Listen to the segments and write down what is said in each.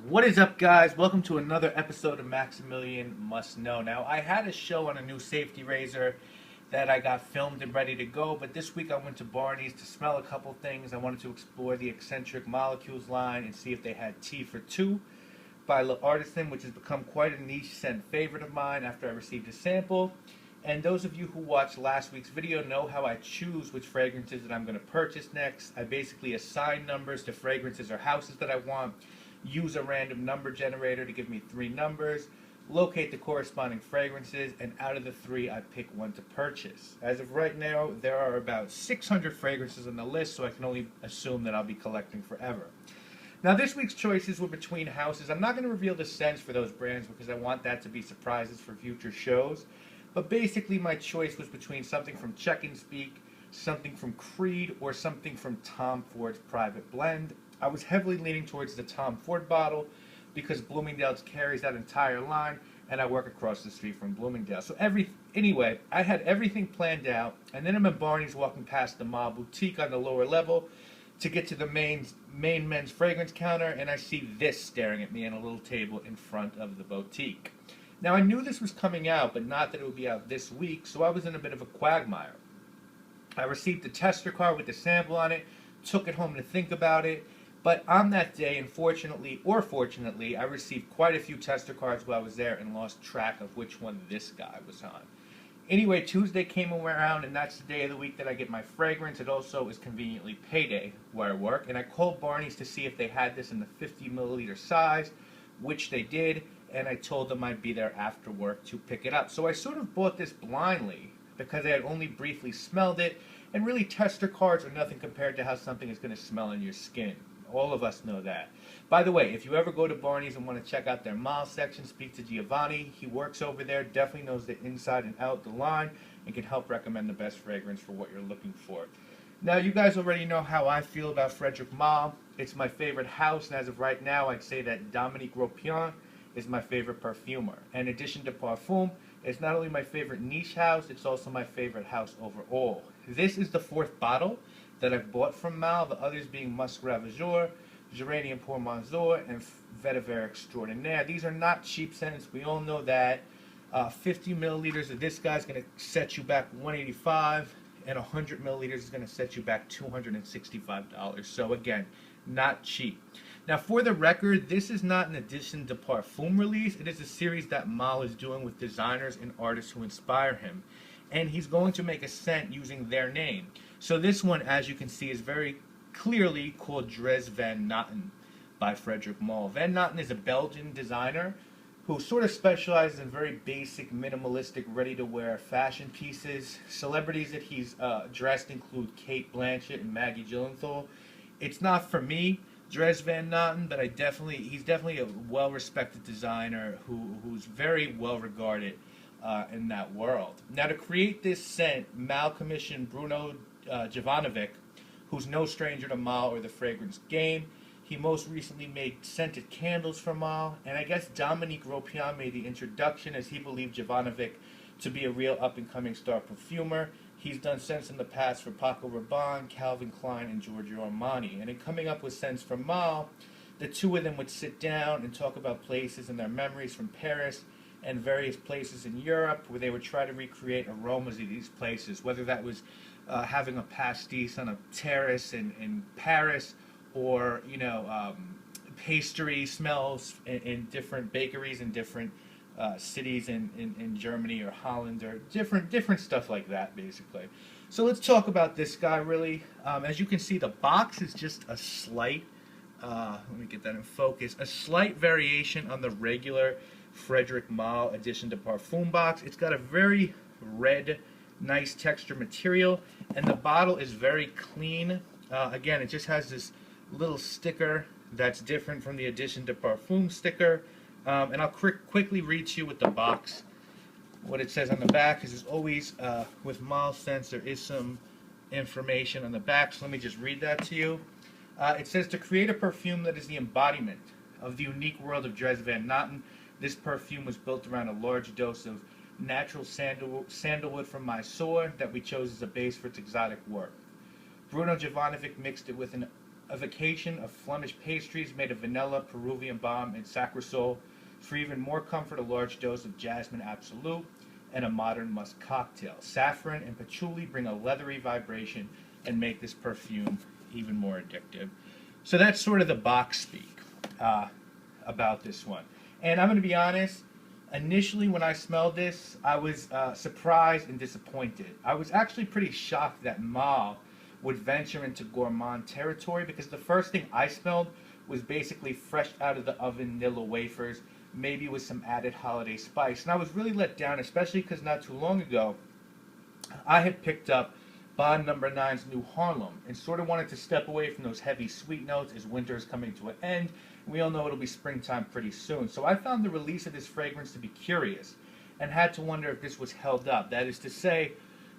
What is up, guys? Welcome to another episode of Maximilian Must Know. Now, I had a show on a new safety razor that I got filmed and ready to go, but this week I went to Barney's to smell a couple things. I wanted to explore the eccentric molecules line and see if they had Tea for Two by L'Artisan, which has become quite a niche scent favorite of mine after I received a sample. And those of you who watched last week's video know how I choose which fragrances that I'm going to purchase next. I basically assign numbers to fragrances or houses that I want, use a random number generator to give me 3 numbers, locate the corresponding fragrances, and out of the 3 I pick one to purchase. As of right now, there are about 600 fragrances on the list, so I can only assume that I'll be collecting forever. Now, this week's choices were between houses. I'm not going to reveal the scents for those brands because I want that to be surprises for future shows. But basically, my choice was between something from Check and Speak, something from Creed, or something from Tom Ford's Private Blend. I was heavily leaning towards the Tom Ford bottle because Bloomingdale's carries that entire line, and I work across the street from Bloomingdale. So anyway, I had everything planned out, and then I'm at Barney's walking past the Malle boutique on the lower level to get to the main men's fragrance counter, and I see this staring at me on a little table in front of the boutique. Now, I knew this was coming out, but not that it would be out this week, so I was in a bit of a quagmire. I received the tester card with the sample on it, took it home to think about it, but on that day, unfortunately or fortunately, I received quite a few tester cards while I was there and lost track of which one this guy was on. Anyway, Tuesday came around, and that's the day of the week that I get my fragrance. It also is conveniently payday where I work, and I called Barney's to see if they had this in the 50 milliliter size, which they did, and I told them I'd be there after work to pick it up. So I sort of bought this blindly because I had only briefly smelled it, and really tester cards are nothing compared to how something is going to smell in your skin. All of us know that. By the way, if you ever go to Barney's and want to check out their Malle section, speak to Giovanni. He works over there, definitely knows the inside and out the line, and can help recommend the best fragrance for what you're looking for. Now, you guys already know how I feel about Frederic Malle. It's my favorite house, and as of right now, I'd say that Dominique Ropion is my favorite perfumer. In addition to Parfum, it's not only my favorite niche house, it's also my favorite house overall. This is the 4th bottle that I've bought from Malle, the others being Musc Ravageur, Geranium Pour Monzor, and Vetiver Extraordinaire. These are not cheap scents, we all know that. 50 milliliters of this guy's going to set you back $185, and 100 milliliters is going to set you back $265. So again, not cheap. Now, for the record, this is not an Edition de Parfum release. It is a series that Malle is doing with designers and artists who inspire him. And he's going to make a scent using their name. So this one, as you can see, is very clearly called Dries Van Noten by Frederic Malle. Van Noten is a Belgian designer who sort of specializes in very basic, minimalistic, ready-to-wear fashion pieces. Celebrities that he's dressed include Kate Blanchett and Maggie Gyllenhaal. It's not for me, Dries Van Noten, but he's definitely a well-respected designer who's very well-regarded in that world. Now, to create this scent, Malle commissioned Bruno Jovanovic, who's no stranger to Malle or the fragrance game. He most recently made scented candles for Malle, and I guess Dominique Ropion made the introduction as he believed Jovanovic to be a real up-and-coming star perfumer. He's done scents in the past for Paco Rabanne, Calvin Klein, and Giorgio Armani. And in coming up with scents for Malle, the two of them would sit down and talk about places and their memories from Paris and various places in Europe where they would try to recreate aromas of these places, whether that was having a pastis on a terrace in Paris, or pastry smells in different bakeries in different cities in Germany or Holland, or different stuff like that, basically. So let's talk about this guy, really. As you can see, the box is just a slight, let me get that in focus, a slight variation on the regular Frederic Malle Edition de Parfum box. It's got a very red, nice texture material, and the bottle is very clean. Again, it just has this little sticker that's different from the Edition de Parfum sticker. And I'll quickly read to you with the box what it says on the back, because as always with Malle scents, there is some information on the back, so let me just read that to you. It says, to create a perfume that is the embodiment of the unique world of Dries Van Noten, this perfume was built around a large dose of natural sandalwood from Mysore that we chose as a base for its exotic work. Bruno Jovanovic mixed it with an a vacation of Flemish pastries made of vanilla, Peruvian balm, and sacrosol. For even more comfort, a large dose of jasmine absolute and a modern musk cocktail. Saffron and patchouli bring a leathery vibration and make this perfume even more addictive. So that's sort of the box speak about this one. And I'm going to be honest, initially when I smelled this, I was surprised and disappointed. I was actually pretty shocked that Malle would venture into gourmand territory, because the first thing I smelled was basically fresh out of the oven vanilla wafers, maybe with some added holiday spice. And I was really let down, especially because not too long ago, I had picked up Bond No. 9's New Harlem and sort of wanted to step away from those heavy sweet notes as winter is coming to an end. We all know it'll be springtime pretty soon. So I found the release of this fragrance to be curious and had to wonder if this was held up. That is to say,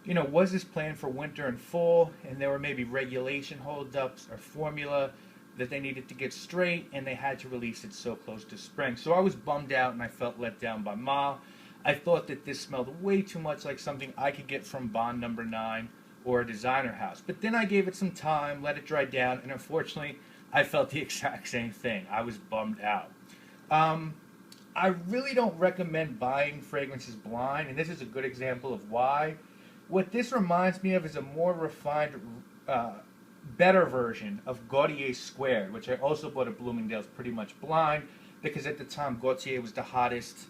you know, was this planned for winter and fall, and there were maybe regulation holdups or formula that they needed to get straight, and they had to release it so close to spring. So I was bummed out, and I felt let down by Malle. I thought that this smelled way too much like something I could get from Bond No. 9 or a designer house. But then I gave it some time, let it dry down, and unfortunately, I felt the exact same thing. I was bummed out. I really don't recommend buying fragrances blind, and this is a good example of why. What this reminds me of is a more refined, better version of Gautier Squared, which I also bought at Bloomingdale's pretty much blind, because at the time Gautier was the hottest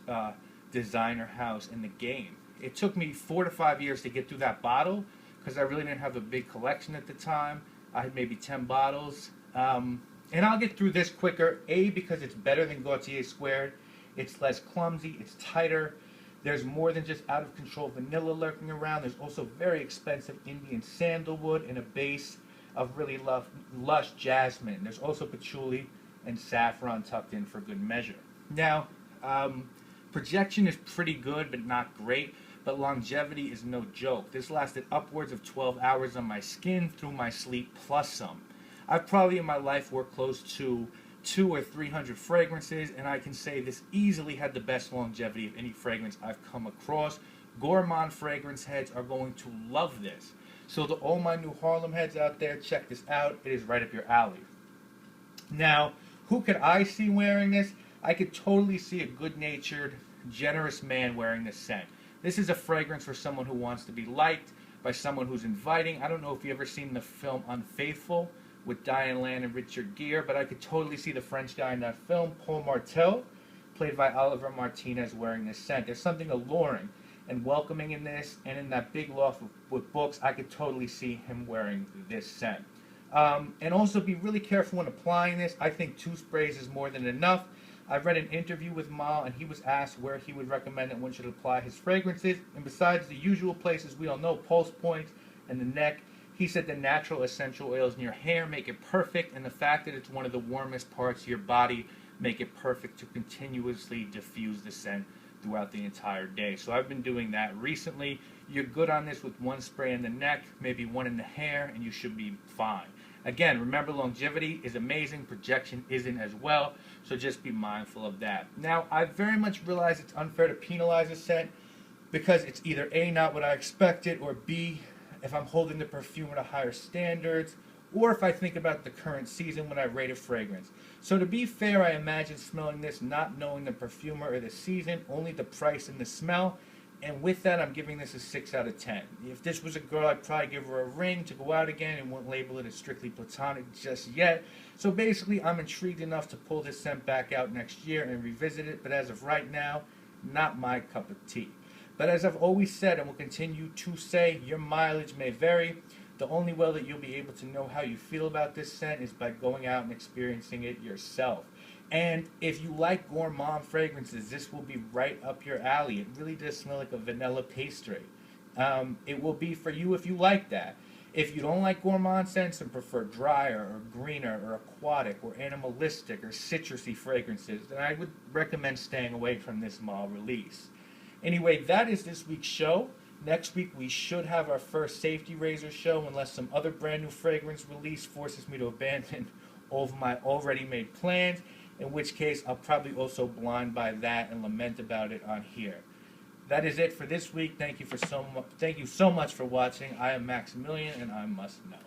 designer house in the game. It took me 4 to 5 years to get through that bottle, because I really didn't have a big collection at the time. I had maybe 10 bottles. And I'll get through this quicker, A, because it's better than Gautier Squared. It's less clumsy, it's tighter. There's more than just out-of-control vanilla lurking around. There's also very expensive Indian sandalwood and a base of really lush jasmine. There's also patchouli and saffron tucked in for good measure. Now, projection is pretty good, but not great. But longevity is no joke. This lasted upwards of 12 hours on my skin through my sleep plus some. I've probably in my life worked close to 200 or 300 fragrances, and I can say this easily had the best longevity of any fragrance I've come across. Gourmand fragrance heads are going to love this. So to all my New Harlem heads out there, check this out. It is right up your alley. Now, who could I see wearing this? I could totally see a good-natured, generous man wearing this scent. This is a fragrance for someone who wants to be liked, by someone who's inviting. I don't know if you've ever seen the film Unfaithful with Diane Lane and Richard Gere, but I could totally see the French guy in that film, Paul Martel, played by Oliver Martinez, wearing this scent. There's something alluring and welcoming in this, and in that big loft with books, I could totally see him wearing this scent. And also be really careful when applying this. I think 2 sprays is more than enough. I've read an interview with Malle, and he was asked where he would recommend that one should apply his fragrances. And besides the usual places we all know, pulse points and the neck, he said the natural essential oils in your hair make it perfect, and the fact that it's one of the warmest parts of your body make it perfect to continuously diffuse the scent throughout the entire day. So I've been doing that recently. You're good on this with 1 spray in the neck, maybe 1 in the hair, and you should be fine. Again, remember, longevity is amazing, projection isn't as well, so just be mindful of that. Now, I very much realize it's unfair to penalize a scent, because it's either A, not what I expected, or B, if I'm holding the perfume at a higher standards, or if I think about the current season when I rate a fragrance. So to be fair, I imagine smelling this not knowing the perfumer or the season, only the price and the smell, and with that, I'm giving this a 6 out of 10. If this was a girl, I'd probably give her a ring to go out again and won't label it as strictly platonic just yet. So basically, I'm intrigued enough to pull this scent back out next year and revisit it, but as of right now, not my cup of tea. But as I've always said and will continue to say, your mileage may vary. The only way that you'll be able to know how you feel about this scent is by going out and experiencing it yourself. And if you like gourmand fragrances, this will be right up your alley. It really does smell like a vanilla pastry. It will be for you if you like that. If you don't like gourmand scents and prefer drier or greener or aquatic or animalistic or citrusy fragrances, then I would recommend staying away from this Malle release. Anyway, that is this week's show. Next week we should have our first safety razor show, unless some other brand new fragrance release forces me to abandon all of my already made plans, in which case I'll probably also blind buy that and lament about it on here. That is it for this week. Thank you so much for watching. I am Maximilian, and I must know.